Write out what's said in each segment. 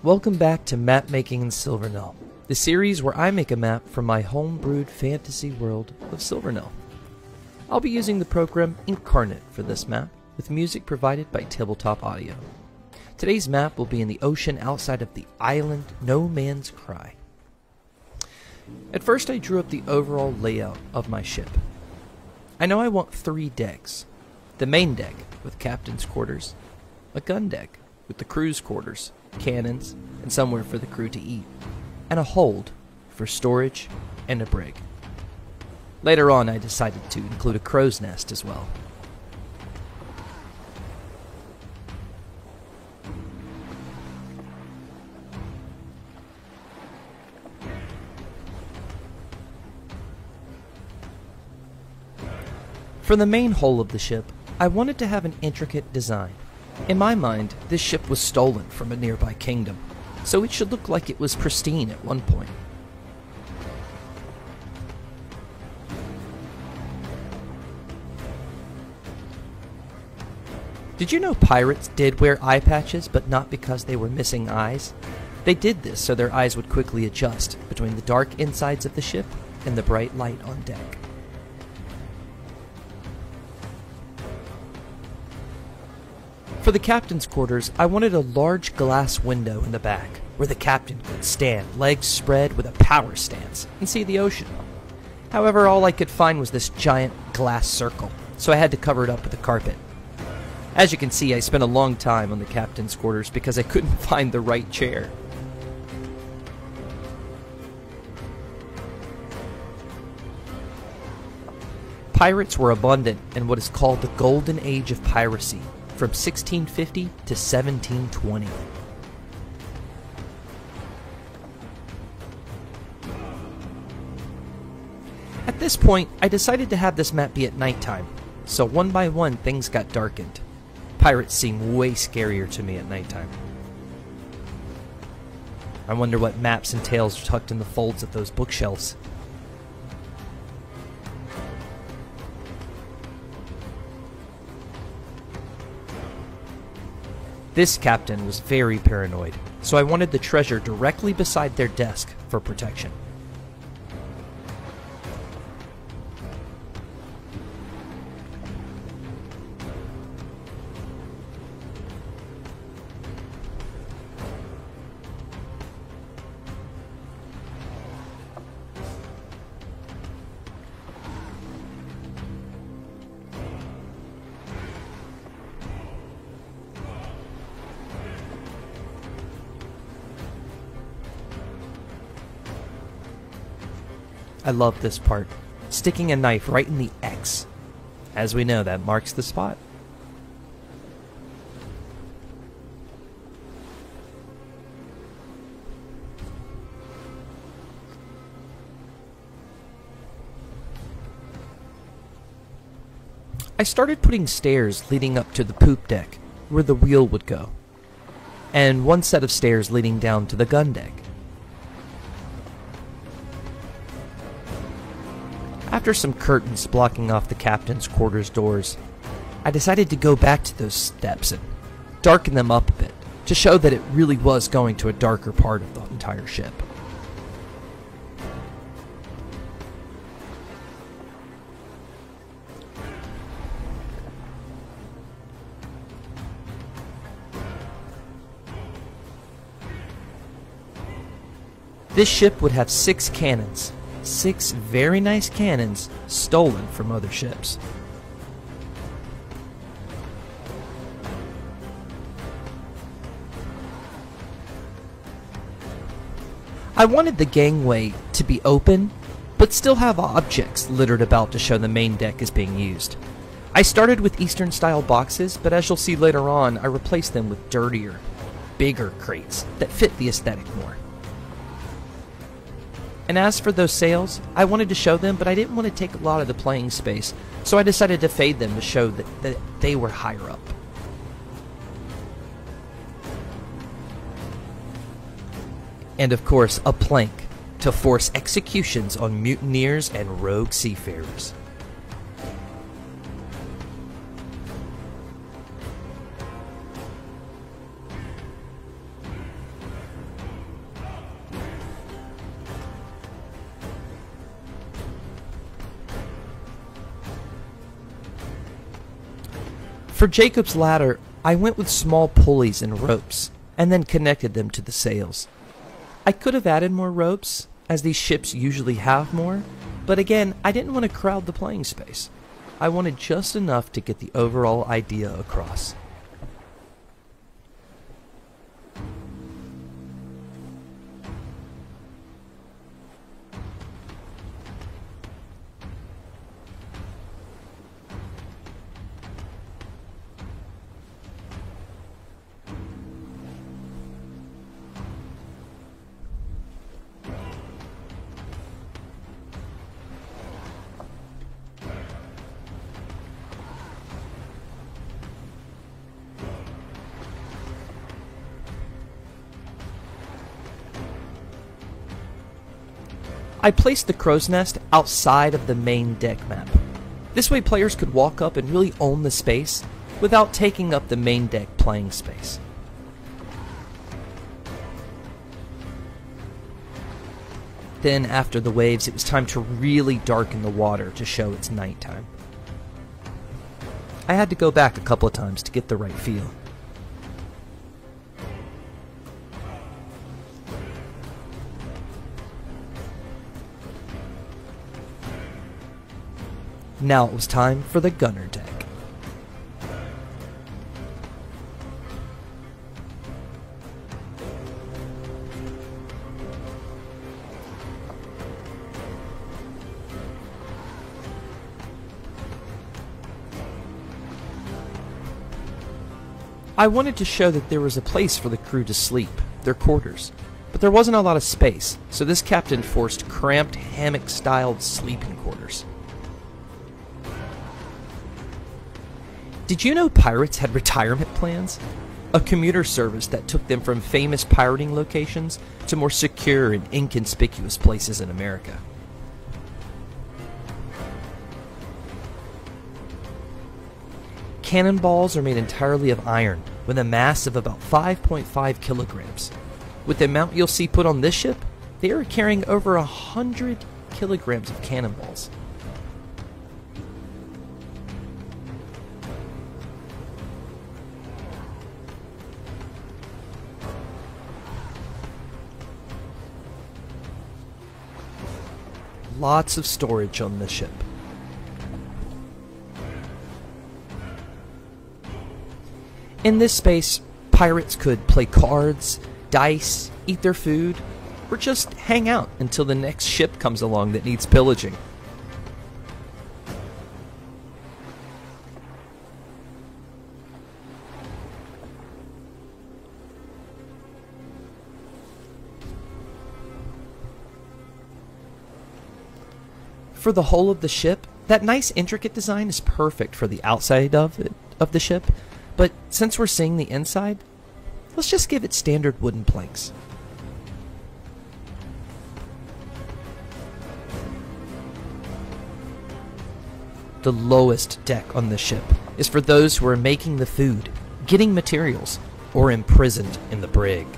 Welcome back to Map Making in Silvernell, the series where I make a map from my home-brewed fantasy world of Silvernell. I'll be using the program Inkarnate for this map, with music provided by Tabletop Audio. Today's map will be in the ocean outside of the island No Man's Cry. At first I drew up the overall layout of my ship. I know I want 3 decks. The main deck, with captain's quarters, a gun deck, with the crew's quarters, cannons, and somewhere for the crew to eat, and a hold for storage and a brig. Later on I decided to include a crow's nest as well. For the main hull of the ship, I wanted to have an intricate design. In my mind, this ship was stolen from a nearby kingdom, so it should look like it was pristine at one point. Did you know pirates did wear eye patches, but not because they were missing eyes? They did this so their eyes would quickly adjust between the dark insides of the ship and the bright light on deck. For the captain's quarters, I wanted a large glass window in the back, where the captain could stand, legs spread with a power stance, and see the ocean. However, all I could find was this giant glass circle, so I had to cover it up with a carpet. As you can see, I spent a long time on the captain's quarters because I couldn't find the right chair. Pirates were abundant in what is called the Golden Age of Piracy, from 1650 to 1720. At this point, I decided to have this map be at nighttime, so one by one things got darkened. Pirates seem way scarier to me at nighttime. I wonder what maps and tales are tucked in the folds of those bookshelves. This captain was very paranoid, so I wanted the treasure directly beside their desk for protection. I love this part, sticking a knife right in the X. As we know, that marks the spot. I started putting stairs leading up to the poop deck, where the wheel would go, and one set of stairs leading down to the gun deck. After some curtains blocking off the captain's quarters doors, I decided to go back to those steps and darken them up a bit, to show that it really was going to a darker part of the entire ship. This ship would have 6 cannons. 6 very nice cannons stolen from other ships. I wanted the gangway to be open, but still have objects littered about to show the main deck is being used. I started with Eastern style boxes, but as you'll see later on, I replaced them with dirtier, bigger crates that fit the aesthetic more. And as for those sails, I wanted to show them, but I didn't want to take a lot of the playing space, so I decided to fade them to show that they were higher up. And of course, a plank to force executions on mutineers and rogue seafarers. For Jacob's ladder, I went with small pulleys and ropes, and then connected them to the sails. I could have added more ropes, as these ships usually have more, but again, I didn't want to crowd the playing space. I wanted just enough to get the overall idea across. I placed the crow's nest outside of the main deck map. This way players could walk up and really own the space without taking up the main deck playing space. Then after the waves, it was time to really darken the water to show it's nighttime. I had to go back a couple of times to get the right feel. Now it was time for the gunner deck. I wanted to show that there was a place for the crew to sleep, their quarters, but there wasn't a lot of space, so this captain forced cramped hammock-styled sleeping quarters. Did you know pirates had retirement plans? A commuter service that took them from famous pirating locations to more secure and inconspicuous places in America. Cannonballs are made entirely of iron, with a mass of about 5.5 kilograms. With the amount you'll see put on this ship, they are carrying over 100 kilograms of cannonballs. Lots of storage on this ship. In this space, pirates could play cards, dice, eat their food, or just hang out until the next ship comes along that needs pillaging. For the whole of the ship, that nice intricate design is perfect for the outside of the ship, but since we're seeing the inside, let's just give it standard wooden planks. The lowest deck on the ship is for those who are making the food, getting materials, or imprisoned in the brig.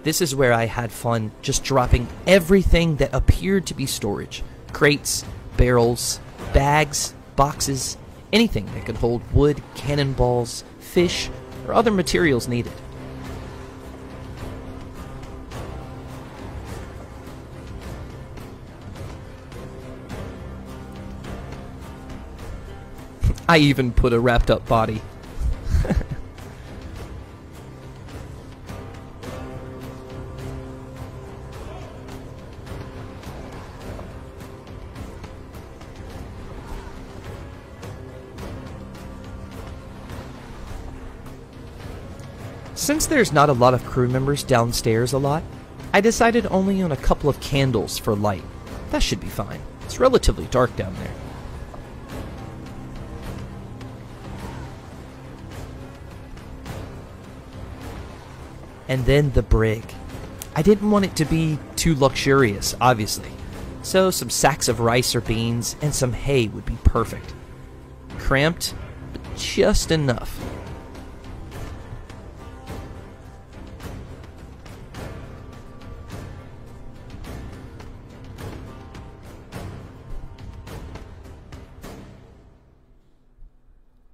This is where I had fun just dropping everything that appeared to be storage. Crates, barrels, bags, boxes, anything that could hold wood, cannonballs, fish, or other materials needed. I even put a wrapped up body. Since there's not a lot of crew members downstairs a lot, I decided only on a couple of candles for light. That should be fine. It's relatively dark down there. And then the brig. I didn't want it to be too luxurious, obviously, so some sacks of rice or beans and some hay would be perfect. Cramped, but just enough.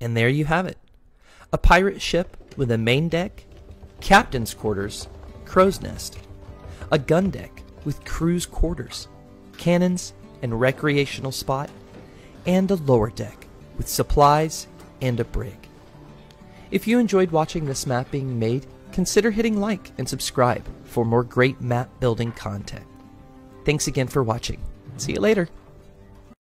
And there you have it. A pirate ship with a main deck, captain's quarters, crow's nest, a gun deck with crew's quarters, cannons and recreational spot, and a lower deck with supplies and a brig. If you enjoyed watching this map being made, consider hitting like and subscribe for more great map building content. Thanks again for watching. See you later.